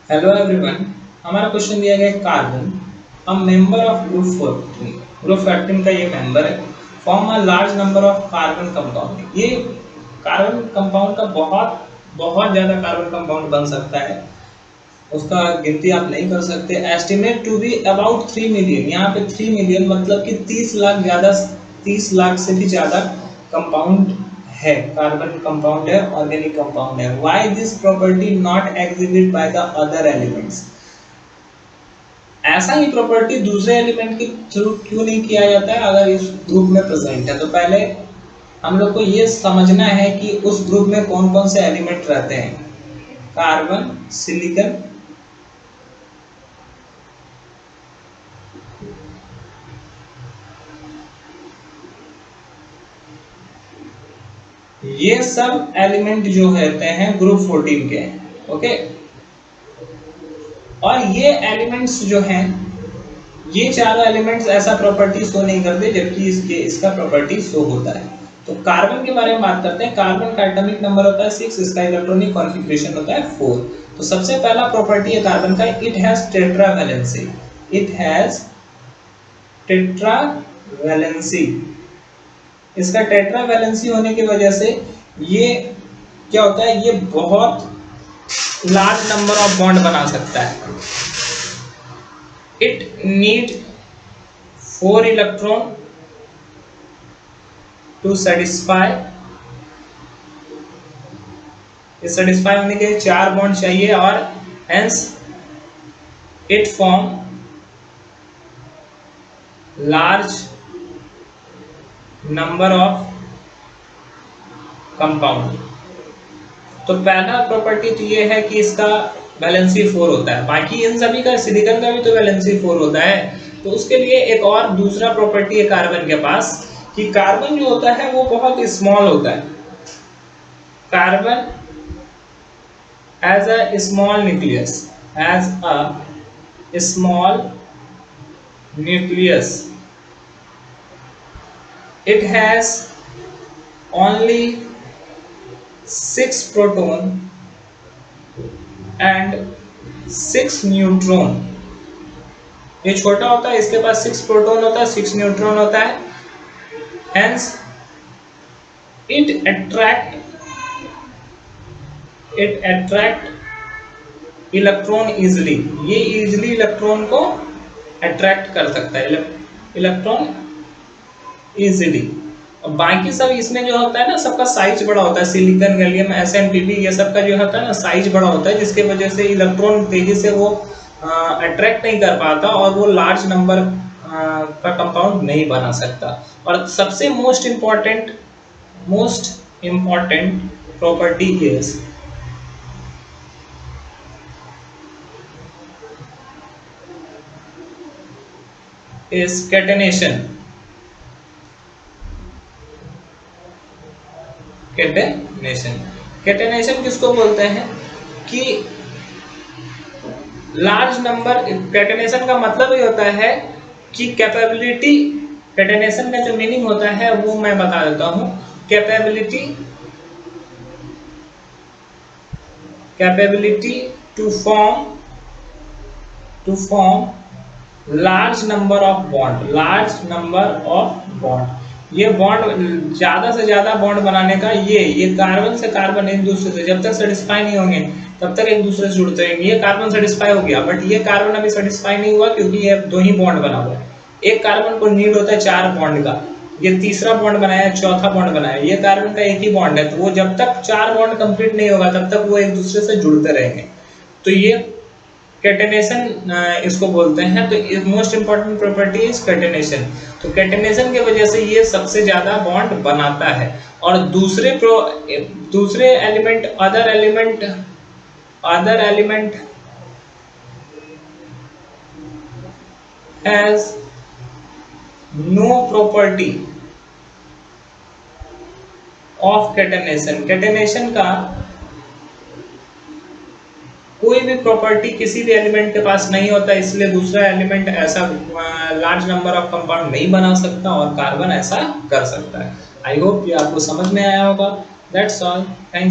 Hello everyone. हमारा question दिया गया है carbon a member of group 14। Group 14 का ये मेंबर है। Form a large number of carbon compound. ये कार्बन कंपाउंड का बहुत बहुत ज़्यादा कार्बन कंपाउंड बन सकता है। उसका गिनती आप नहीं कर सकते। Estimate to be about 3 million. यहाँ पे 3 मिलियन मतलब कि 30 लाख ज़्यादा, 30 लाख से भी ज़्यादा कंपाउंड है, कार्बन कंपाउंड है, ऑर्गेनिक कंपाउंड है। Why this property not exhibit by the other elements. ऐसा ही प्रॉपर्टी दूसरे एलिमेंट के थ्रू क्यों नहीं किया जाता है अगर इस ग्रुप में प्रेजेंट है। तो पहले हम लोग को ये समझना है कि उस ग्रुप में कौन कौन से एलिमेंट रहते हैं। कार्बन, सिलिकॉन, ये सब एलिमेंट जो रहते हैं ग्रुप 14 के। ओके। और ये एलिमेंट्स जो हैं, ये चारों एलिमेंट्स ऐसा प्रॉपर्टी शो नहीं करते जबकि इसका प्रॉपर्टी शो होता है। तो कार्बन के बारे में बात करते हैं। कार्बन का एटॉमिक नंबर होता है 6, इसका इलेक्ट्रॉनिक कॉन्फ़िगरेशन होता है 4। तो सबसे पहला प्रॉपर्टी है कार्बन का, it has tetra valency. It has tetra valency. इसका टेट्रा वैलेंसी होने की वजह से ये क्या होता है, ये बहुत लार्ज नंबर ऑफ बॉन्ड बना सकता है। It need 4 electron to satisfy. Satisfy होने के लिए 4 बॉन्ड चाहिए और hence it form large number of compound. तो पहला प्रॉपर्टी तो ये है कि इसका वैलेंसी 4 होता है। बाकी इन सभी का, सिलिकॉन का भी तो वैलेंसी 4 होता है। तो उसके लिए एक और दूसरा प्रॉपर्टी है कार्बन के पास कि कार्बन जो होता है वो बहुत स्मॉल होता है। Carbon as a small nucleus, as a small nucleus, it has only 6 proton and 6 neutron। ये छोटा होता है, इसके पास 6 प्रोटॉन होता है, 6 न्यूट्रॉन होता है। hence it attract electron easily. ये इजिली इलेक्ट्रॉन को अट्रैक्ट कर सकता है, इलेक्ट्रॉन इजिली। और बाकी सब इसमें जो होता है ना, सबका साइज बड़ा होता है। सिलिकॉन, गैलियम, एसएनपीपी, ये सब का जो होता है ना, साइज बड़ा होता है, जिसके वजह से इलेक्ट्रॉन तेजी से वो अट्रैक्ट नहीं कर पाता और वो लार्ज नंबर का कंपाउंड नहीं बना सकता। और सबसे most important property is catenation. Catenation catenation किसको बोलते हैं कि लार्ज नंबर। कैटेनेशन का मतलब ये होता है कि कैपेबिलिटी। कैटेनेशन का जो मीनिंग होता है वो मैं बता देता हूं। Capability capability to form large number of bond. Large number of bond, ये बॉन्ड ज्यादा से ज्यादा बॉन्ड बनाने का। ये कार्बन से कार्बन एक दूसरे से जब तक सेटिस्फाई नहीं होंगे तब तक एक दूसरे से जुड़ते रहेंगे। ये कार्बन सेटिस्फाई हो गया, बट ये कार्बन अभी सेटिस्फाई नहीं हुआ क्योंकि ये 2 ही बॉन्ड बना हुआ है। एक कार्बन को नीड होता है 4 बॉन्ड का। ये तीसरा बॉन्ड बनाया, चौथा बॉन्ड बनाया। ये कार्बन का एक ही बॉन्ड है, तो वो जब तक 4 बॉन्ड कंप्लीट नहीं होगा तब तक वो एक दूसरे से जुड़ते रहेंगे। तो ये कैटेनेशन इसको बोलते हैं। तो most important property is catenation. तो कैटेनेशन की वजह से ये सबसे ज्यादा बॉन्ड बनाता है। और दूसरे element, other element has no property of catenation. Catenation का कोई भी प्रॉपर्टी किसी भी एलिमेंट के पास नहीं होता, इसलिए दूसरा एलिमेंट ऐसा लार्ज नंबर ऑफ कंपाउंड नहीं बना सकता और कार्बन ऐसा कर सकता है। आई होप ये आपको समझ में आया होगा। That's all. थैंक